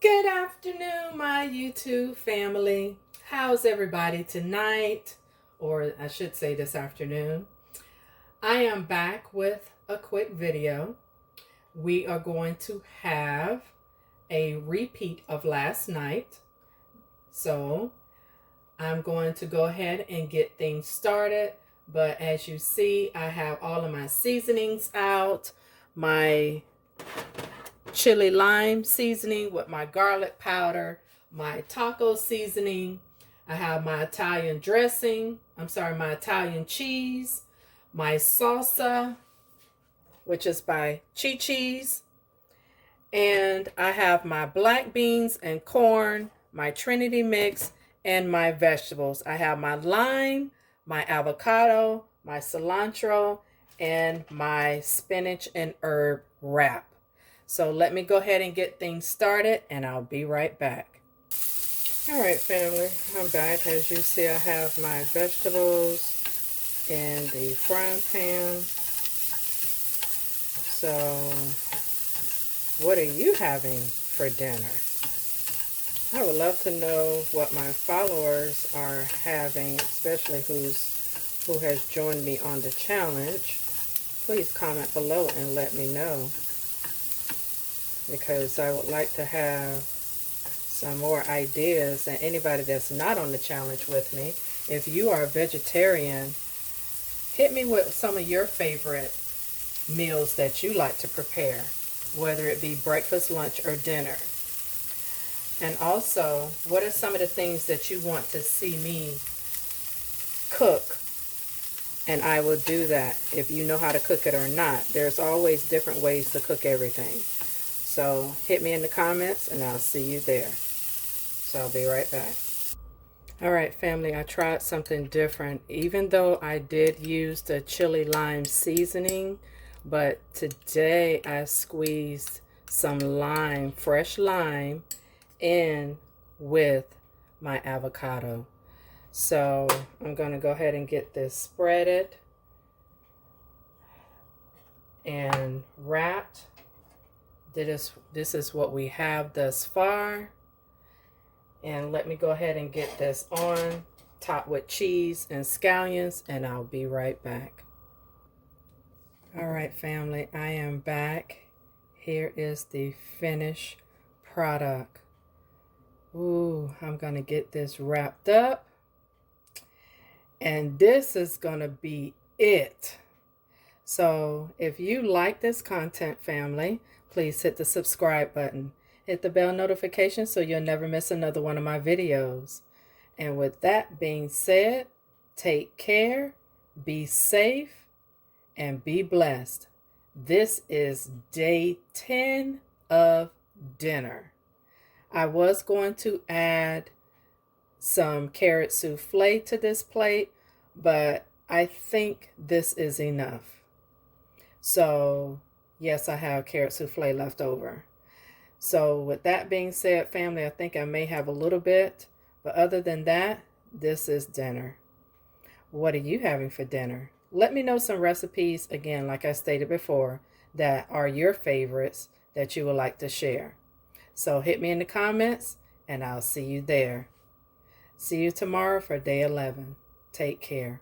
Good afternoon, my YouTube family. How's everybody tonight? Or I should say this afternoon. I am back with a quick video. We are going to have a repeat of last night. So I'm going to go ahead and get things started. But as you see, I have all of my seasonings out. My chili lime seasoning with my garlic powder, my taco seasoning. I have my Italian dressing. My Italian cheese, my salsa, which is by Chi-Chi's. And I have my black beans and corn, my Trinity mix, and my vegetables. I have my lime, my avocado, my cilantro, and my spinach and herb wrap. So let me go ahead and get things started, and I'll be right back. All right, family, I'm back. As you see, I have my vegetables in the frying pan. So what are you having for dinner? I would love to know what my followers are having, especially who has joined me on the challenge. Please comment below and let me know, because I would like to have some more ideas. And anybody that's not on the challenge with me, if you are a vegetarian, hit me with some of your favorite meals that you like to prepare, whether it be breakfast, lunch, or dinner. And also, what are some of the things that you want to see me cook? And I will do that if you know how to cook it or not. There's always different ways to cook everything. So hit me in the comments and I'll see you there. So I'll be right back. All right, family, I tried something different. Even though I did use the chili lime seasoning, but today I squeezed some lime, fresh lime, in with my avocado. So I'm going to go ahead and get this spreaded and wrapped. This is what we have thus far. And let me go ahead and get this on, topped with cheese and scallions, and I'll be right back. All right, family, I am back. Here is the finished product. Ooh, I'm going to get this wrapped up. And this is going to be it. So if you like this content, family, please hit the subscribe button. Hit the bell notification so you'll never miss another one of my videos. And with that being said, take care, be safe, and be blessed. This is day 10 of dinner. I was going to add some carrot souffle to this plate, but I think this is enough. So yes, I have carrot souffle left over. So with that being said, family, I think I may have a little bit, but other than that, this is dinner. What are you having for dinner? Let me know some recipes, again, like I stated before, that are your favorites that you would like to share. So hit me in the comments and I'll see you there. See you tomorrow for day 11. Take care.